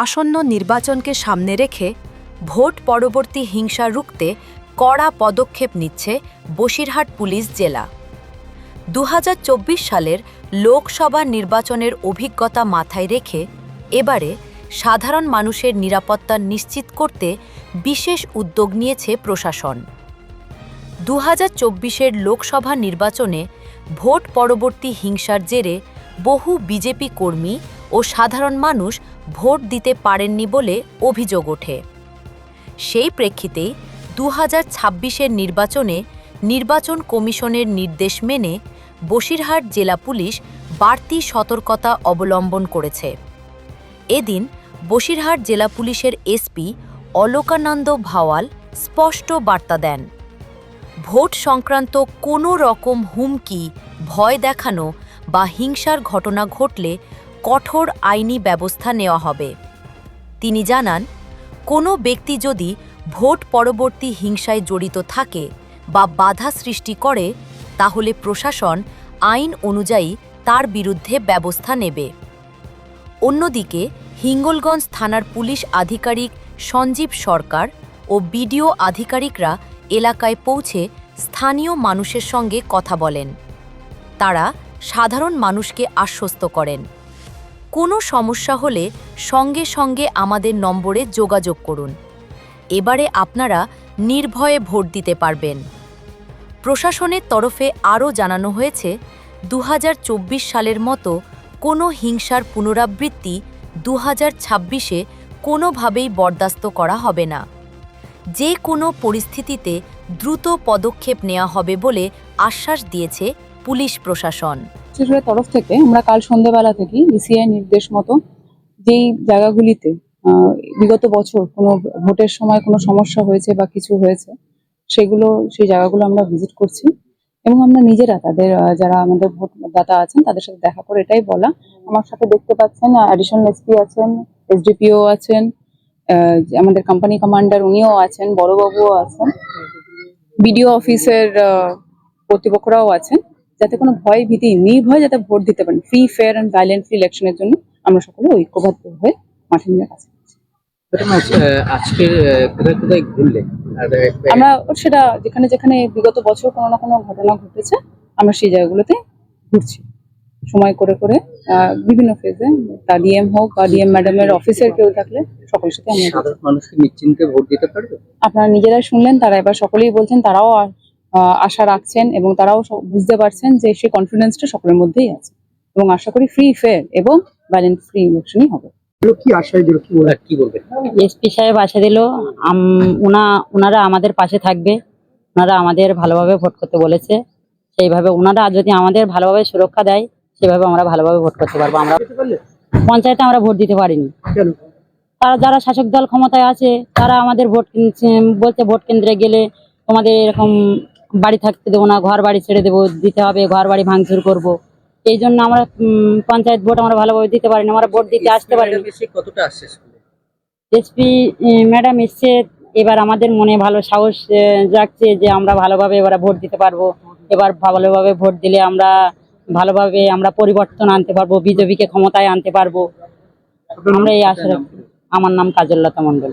আসন্ন নির্বাচনকে সামনে রেখে ভোট পরবর্তী হিংসা রুখতে কড়া পদক্ষেপ নিচ্ছে বসিরহাট পুলিশ জেলা। 2024 সালের লোকসভা নির্বাচনের অভিজ্ঞতা মাথায় রেখে এবারে সাধারণ মানুষের নিরাপত্তা নিশ্চিত করতে বিশেষ উদ্যোগ নিয়েছে প্রশাসন। 2024-এর লোকসভা নির্বাচনে ভোট পরবর্তী হিংসার জেরে বহু বিজেপি কর্মী ও সাধারণ মানুষ ভোট দিতে পারেননি বলে অভিযোগ ওঠে। সেই প্রেক্ষিতেই 2026-এর নির্বাচনে নির্বাচন কমিশনের নির্দেশ মেনে বসিরহাট জেলা পুলিশ বাড়তি সতর্কতা অবলম্বন করেছে। এদিন বসিরহাট জেলা পুলিশের এসপি অলোকানন্দ ভাওয়াল স্পষ্ট বার্তা দেন, ভোট সংক্রান্ত কোনো রকম হুমকি, ভয় দেখানো বা হিংসার ঘটনা ঘটলে কঠোর আইনি ব্যবস্থা নেওয়া হবে। তিনি জানান, কোনো ব্যক্তি যদি ভোট পরবর্তী হিংসায় জড়িত থাকে বা বাধা সৃষ্টি করে তাহলে প্রশাসন আইন অনুযায়ী তার বিরুদ্ধে ব্যবস্থা নেবে। অন্যদিকে হিঙ্গলগঞ্জ থানার পুলিশ আধিকারিক সঞ্জীব সরকার ও বিডিও আধিকারিকরা এলাকায় পৌঁছে স্থানীয় মানুষের সঙ্গে কথা বলেন। তারা সাধারণ মানুষকে আশ্বস্ত করেন, কোনো সমস্যা হলে সঙ্গে সঙ্গে আমাদের নম্বরে যোগাযোগ করুন। এবারে আপনারা নির্ভয়ে ভোট দিতে পারবেন। প্রশাসনের তরফে আরও জানানো হয়েছে, 2024 সালের মতো কোনো হিংসার পুনরাবৃত্তি 2026-এ কোনোভাবেই বরদাস্ত করা হবে না। যে কোনো পরিস্থিতিতে দ্রুত পদক্ষেপ নেওয়া হবে বলে আশ্বাস দিয়েছে পুলিশ প্রশাসন। তরফ থেকে আমরা কাল সন্ধ্যাবেলা থেকে ইসিআই নির্দেশ মতো যেই জায়গাগুলিতে বিগত বছর কোনো ভোটের সময় কোনো সমস্যা হয়েছে বা কিছু হয়েছে সেই জায়গাগুলো আমরা ভিজিট করছি এবং আমরা নিজেরা তাদের যারা আমাদের ভোটদাতা আছেন তাদের সাথে দেখা করে এটাই বলা। আমার সাথে দেখতে পাচ্ছেন অ্যাডিশনাল এসপি আছেন, এসডিপিও আছেন, আমাদের কোম্পানি কমান্ডার উনিও আছেন, বড়বাবুও আছেন, বিডিও অফিসের কর্তৃপক্ষরাও আছেন, যাতে কোনো ভয় ভীতি নির্ভয় যাতে ভোট দিতে পারেন। Free, fair and violent free ইলেকশনের জন্য আমরা সকলে ঐক্যবদ্ধ হয়ে মাঠে নেমে কাজ করছি। আমরা সেটা যেখানে যেখানে বিগত বছর কোনো না কোনো ঘটনা ঘটেছে আমরা সেই জায়গাগুলোতে ঘুরছি সময় করে করে বিভিন্ন ফেজে, তা ডিএম হোক বা ডিএম ম্যাডামের অফিসের কেউ থাকলে সকলের সাথে আমরা মানুষকে নিশ্চিন্তে ভোট দিতে পারবে। আপনারা নিজেরাই শুনলেন, তারা এবার সকলেই বলছেন তারাও আশা রাখছেন এবং তারাও বুঝতে পারছেন যে সেই কনফিডেন্সটা সকলের মধ্যেই আছে এবং আশা করি ফ্রি, ফেয়ার এবং ব্যালেন্স ফ্রি ইলেকশনই হবে। কি আশা দিল, কি বলবে এসপি সাহেব আশা দিল ওনারা আমাদের পাশে থাকবে, ওনারা আমাদের ভালোভাবে ভোট করতে বলেছে, সেইভাবে ওনারা যদি আমাদের ভালোভাবে সুরক্ষা দেয় সেভাবে আমরা ভালোভাবে ভোট করতে পারবো। আমরা পঞ্চায়েতে আমরা ভোট দিতে পারিনি, তারা যারা শাসক দল ক্ষমতায় আছে তারা আমাদের বলছে ভোট কেন্দ্রে গেলে তোমাদের এরকম বাড়ি থাকতে দেবো না, ঘর বাড়ি ছেড়ে দেবো, দিতে হবে, ঘর বাড়ি ভাঙচুর করবো। এই জন্য আমরা পঞ্চায়েত ভোট আমরা ভালোভাবে দিতে পারিনি, আমরা ভোট দিতে আসতে পারিনি। এসপি ম্যাডাম এসছে, এবার আমাদের মনে ভালো সাহস জাগছে যে আমরা ভালোভাবে এবার ভোট দিতে পারবো। এবার ভালোভাবে ভোট দিলে আমরা ভালোভাবে আমরা পরিবর্তন আনতে পারবো, বিজেপিকে ক্ষমতায় আনতে পারবো। আমরা এই আশা রাখছি। আমার নাম কাজললতা মন্ডল।